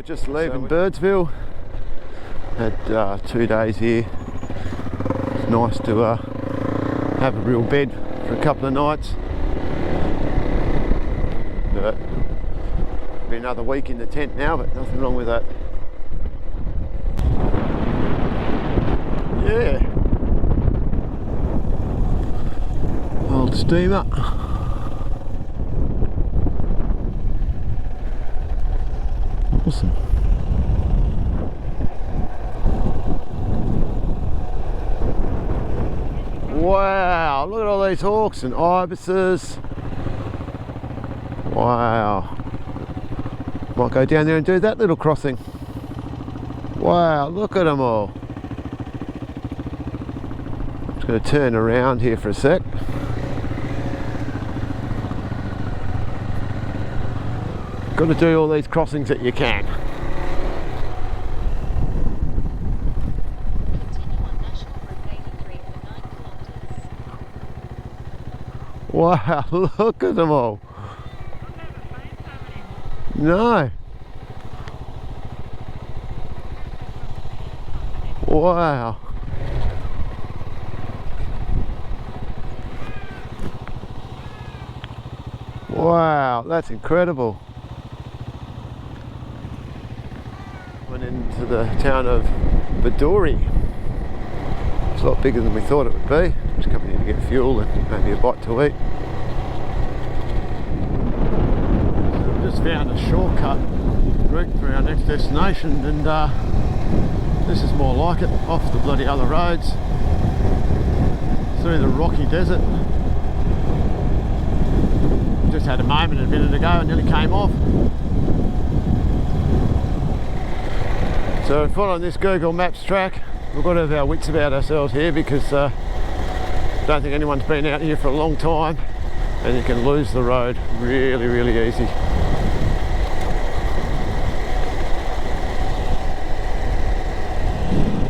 just leaving Birdsville. Had 2 days here. It's nice to have a real bed for a couple of nights. But be another week in the tent now, but nothing wrong with that. Yeah. Old steamer. Awesome. Wow, look at all these hawks and ibises. Wow. Might go down there and do that little crossing. Wow, look at them all. Just going to turn around here for a sec. Got to do all these crossings that you can. Wow, look at them all. No. Wow. Wow, that's incredible. Went into the town of Birdsville. It's a lot bigger than we thought it would be. Just coming in to get fuel and maybe a bite to eat. So we've just found a shortcut route for our next destination, and this is more like it, off the bloody other roads, through the rocky desert. Just had a moment a minute ago and nearly came off. So following this Google Maps track, we've got to have our wits about ourselves here, because I don't think anyone's been out here for a long time, and you can lose the road really, really easy.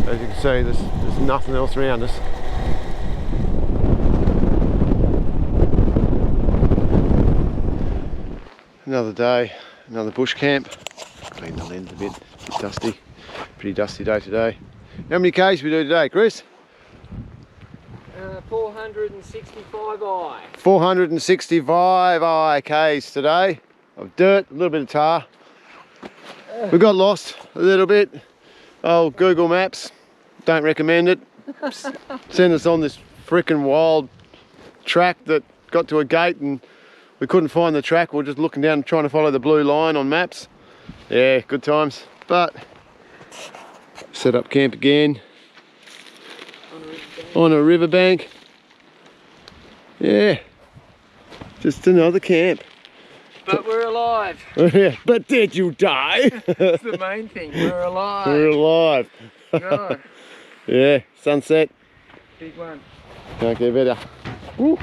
As you can see, there's nothing else around us. Another day, another bush camp. Clean the lens a bit, it's dusty. Pretty dusty day today. How many Ks we do today, Chris? 465 I. 465 Ks today of dirt, a little bit of tar. We got lost a little bit. Oh, Google Maps, don't recommend it. Sent us on this freaking wild track that got to a gate and we couldn't find the track. We were just looking down trying to follow the blue line on maps. Yeah, good times. But set up camp again on a riverbank. Yeah, just another camp. But we're alive. Yeah, but did you die? That's the main thing, we're alive. We're alive. No. Yeah, sunset. Big one. Can't get better. Woo.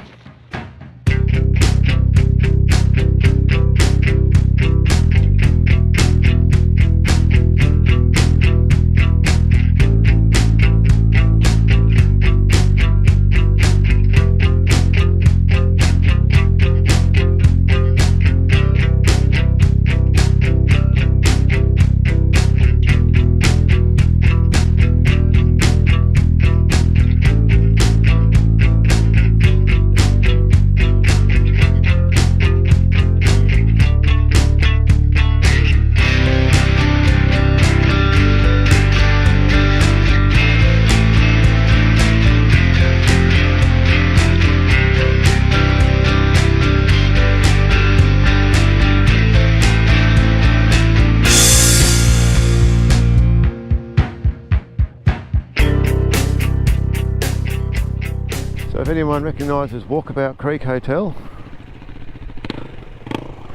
So if anyone recognises Walkabout Creek Hotel,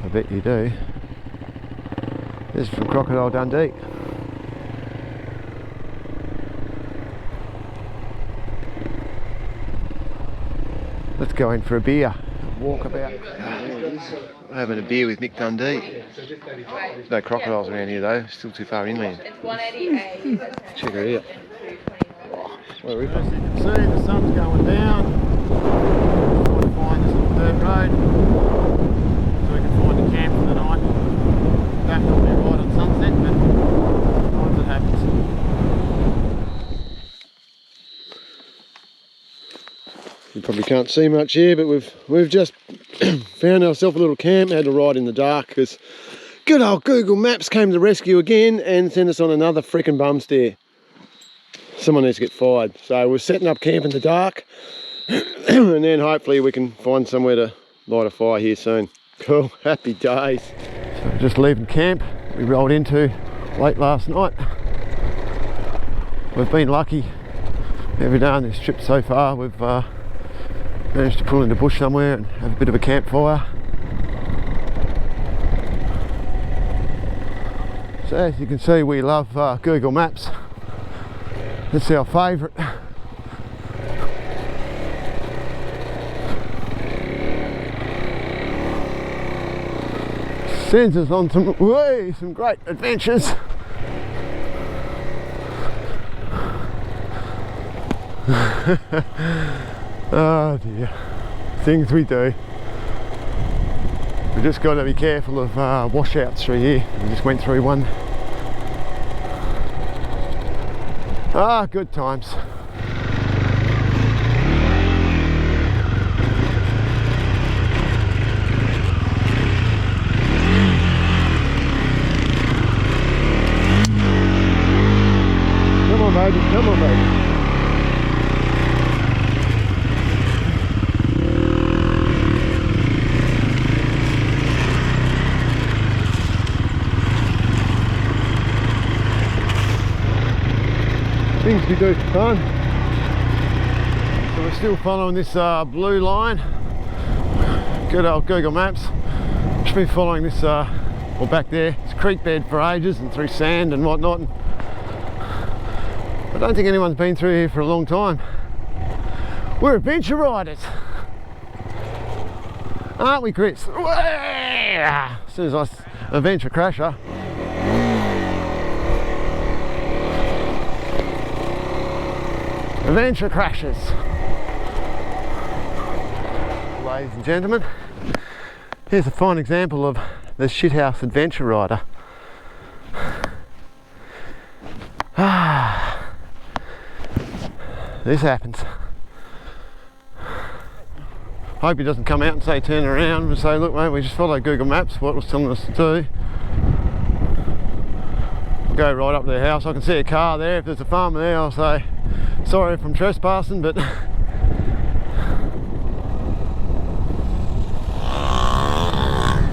I bet you do. This is from Crocodile Dundee. Let's go in for a beer. Walkabout. We're having a beer with Mick Dundee. There's no crocodiles around here though, still too far inland. It's 188. Check her out. As you can see, the sun's going down. Trying to find this little dirt road so we can find a camp for the night. don't normally ride on sunset, but sometimes it happens. You probably can't see much here, but we've just found ourselves a little camp. Had to ride in the dark because good old Google Maps came to the rescue again and sent us on another freaking bum stare. Someone needs to get fired. So we're setting up camp in the dark and then hopefully we can find somewhere to light a fire here soon. Cool, happy days. So just leaving camp, we rolled into late last night. We've been lucky every day on this trip so far. We've managed to pull in the bush somewhere and have a bit of a campfire. So as you can see, we love Google Maps. It's our favourite. Sends us on some great adventures. Oh dear, things we do. We just got to be careful of washouts through here. We just went through one. Ah, good times. Come on, baby, come on, baby. Things we do for fun. So we're still following this blue line. Good old Google Maps. Just been following this, well, back there, it's creek bed for ages and through sand and whatnot. I don't think anyone's been through here for a long time. We're adventure riders, aren't we, Chris? As soon as I adventure crasher. Adventure crashes. Ladies and gentlemen, here's a fine example of the shithouse adventure rider. This happens. Hope he doesn't come out and say turn around and say, look mate, we just followed Google Maps, what it was telling us to do. Go right up to their house. I can see a car there. If there's a farmer there, I'll say sorry if I'm trespassing, but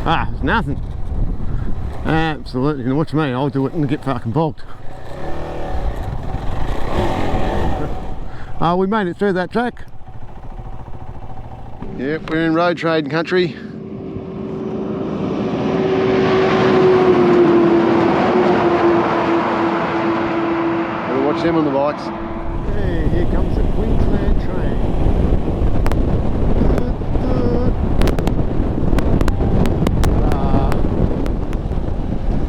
there's nothing. Absolutely. You can watch me, I'll do it and get fucking bogged. We made it through that track. Yep, we're in road trading country. Gotta watch them on the bikes. Hey, here comes the Queensland train.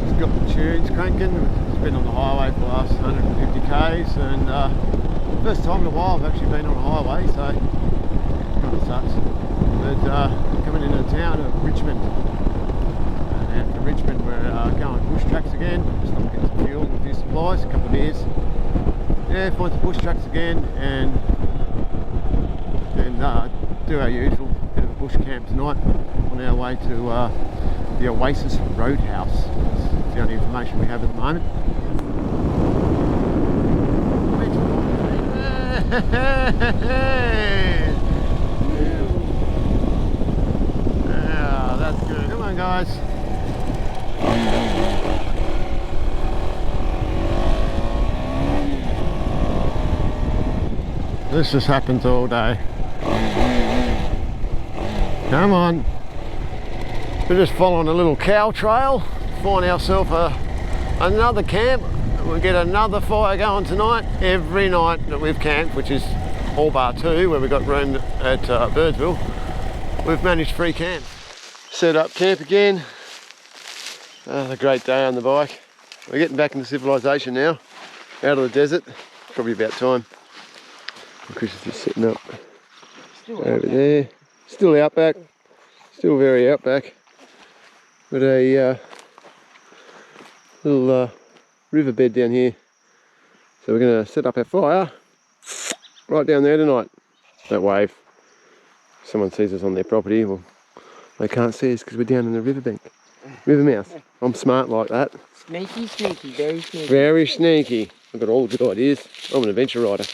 Just got the tunes cranking. It's been on the highway for the last 150 k's and first time in a while I've actually been on a highway, so it kind of sucks. But coming into the town of Richmond, and after Richmond we're going bush tracks again. Stop and get some fuel and a few supplies, a couple of beers. Yeah, find some bush tracks again and then do our usual bit of a bush camp tonight on our way to the Oasis Roadhouse. It's the only information we have at the moment. Yeah, that's good. Come on, guys. This just happens all day. Come on. We're just following a little cow trail. Find ourselves another camp. We'll get another fire going tonight. Every night that we've camped, which is all bar 2, where we got room at Birdsville, we've managed free camp. Set up camp again. A great day on the bike. We're getting back into civilization now, out of the desert. Probably about time. Chris is just sitting up over there. Still outback, still very outback. But a little riverbed down here. So we're going to set up our fire right down there tonight. That way, if someone sees us on their property, well, they can't see us because we're down in the riverbank. River mouse. I'm smart like that. Sneaky, sneaky, very sneaky. Very sneaky. I've got all the good ideas. I'm an adventure rider.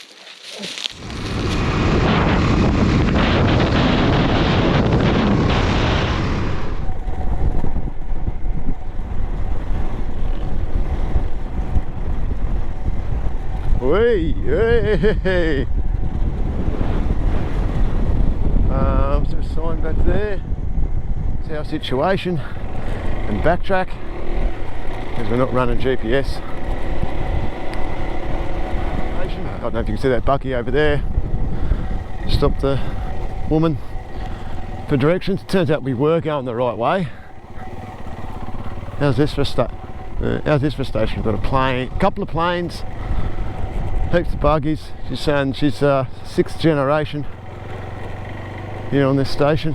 Whee! Hey! Is there a sign back there? It's our situation. And backtrack, because we're not running GPS. I don't know if you can see that bucky over there. Stop the woman for directions. Turns out we were going the right way. How's this for a station? We've got a plane, a couple of planes, heaps of buggies. She's saying she's 6th generation here on this station.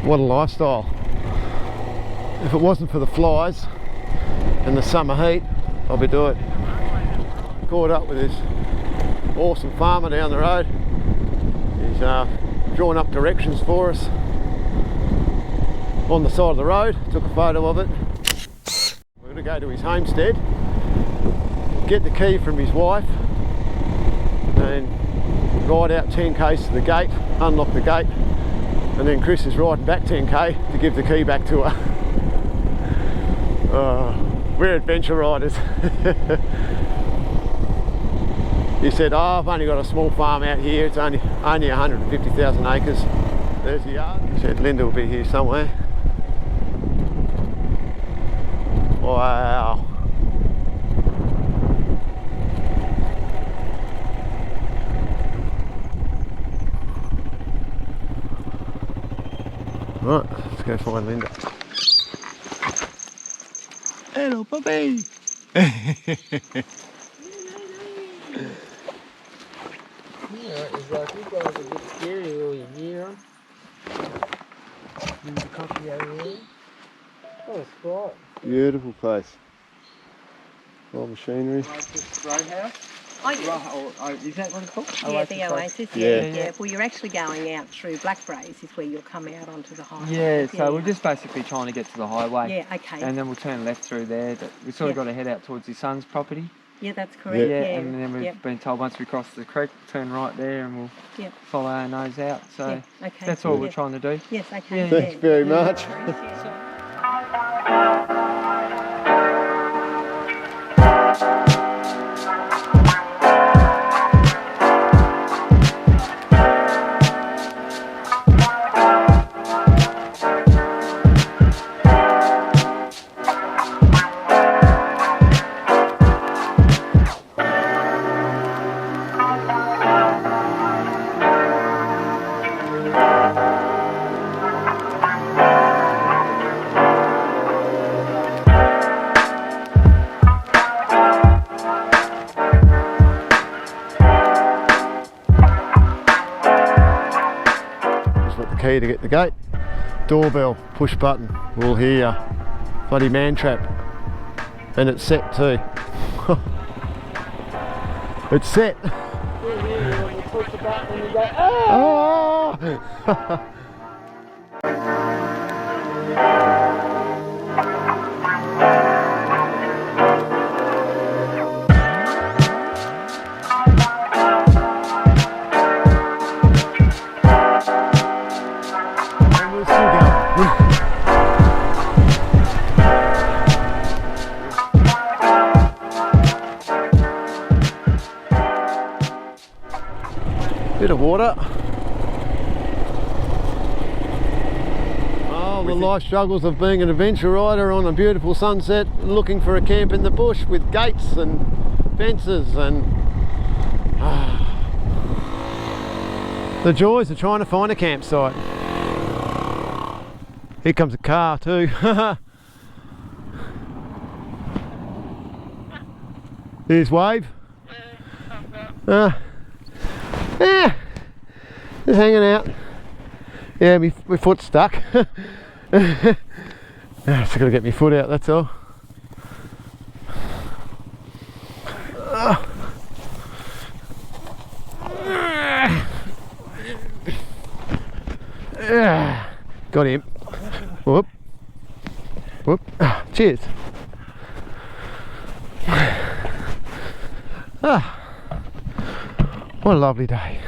What a lifestyle. If it wasn't for the flies and the summer heat, I'll be doing it. Caught up with this awesome farmer down the road. He's drawing up directions for us on the side of the road. Took a photo of it. We're going to go to his homestead, get the key from his wife, and ride out 10k's to the gate, unlock the gate, and then Chris is riding back 10k to give the key back to her. We're adventure riders. He said, oh, I've only got a small farm out here, it's only 150,000 acres. There's the yard. He said Linda will be here somewhere. Wow. Right, let's go find Linda. Hello, puppy! It's like you guys are a bit scary all your gear on. There's a coffee over there. Oh, it's quiet. Beautiful place. All machinery. Oasis Roadhouse? Oh, yeah. Oh, is that what it's called? Yeah, the Oasis, yeah. Well, you're actually going out through Blackbraes is where you'll come out onto the highway. Yeah, so we're just basically trying to get to the highway. Yeah, okay. And then we'll turn left through there. We sort of got to head out towards his son's property. Yeah, that's correct. Yeah, and then we've been told once we cross the creek, turn right there and we'll follow our nose out. So that's all we're trying to do. Yes, okay. Thanks very much. Key to get the gate, doorbell, push button, we'll hear bloody man trap, and it's set too. It's set. You push the button and you go, oh! Bit of water. Oh, the life struggles of being an adventure rider on a beautiful sunset, looking for a camp in the bush with gates and fences and the joys of trying to find a campsite. Here comes a car too. Here's Wave. Just hanging out. Yeah, my foot's stuck. Just gotta get my foot out, that's all. Got him. Whoop. Whoop. Cheers. What a lovely day.